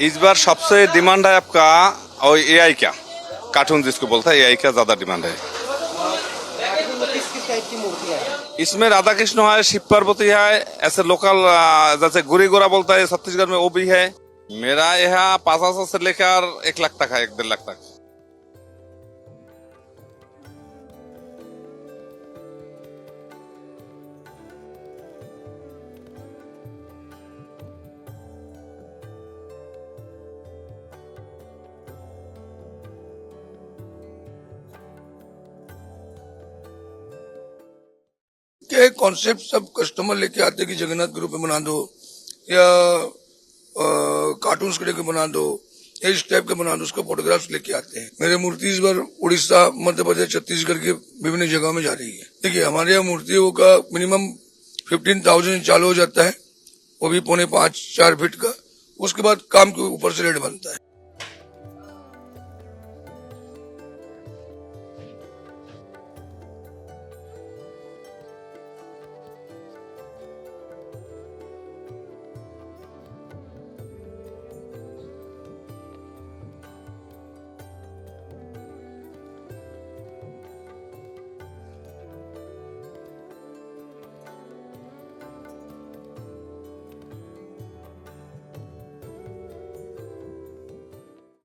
इस बार सबसे डिमांड है आपका और एआई का कार्टून जिसको बोलता है एआई का ज्यादा डिमांड है। किस किस टाइप की मूर्तियाँ हैं? इसमें राधा कृष्ण है, शिव पार्वती है, ऐसे लोकल जैसे गुरी गोरा बोलता है छत्तीसगढ़ में वो भी है। मेरा यहाँ 500 से लेकर 1 लाख तक है, 1-1.5 लाख तक। के कॉन्सेप्ट सब कस्टमर लेके आते हैं कि जगन्नाथ ग्रुप में बना दो या कार्टून्स के लेके बना दो या इस टाइप के बना दो, उसका फोटोग्राफ्स लेके आते हैं। मेरे मूर्ति इस बार उड़ीसा, मध्य प्रदेश, छत्तीसगढ़ के विभिन्न जगहों में जा रही है। देखिए हमारे यहाँ मूर्तियों का मिनिमम 15,000 चालू हो जाता है, वो भी 4.5-4 फीट का। उसके बाद काम के ऊपर से रेट बनता है।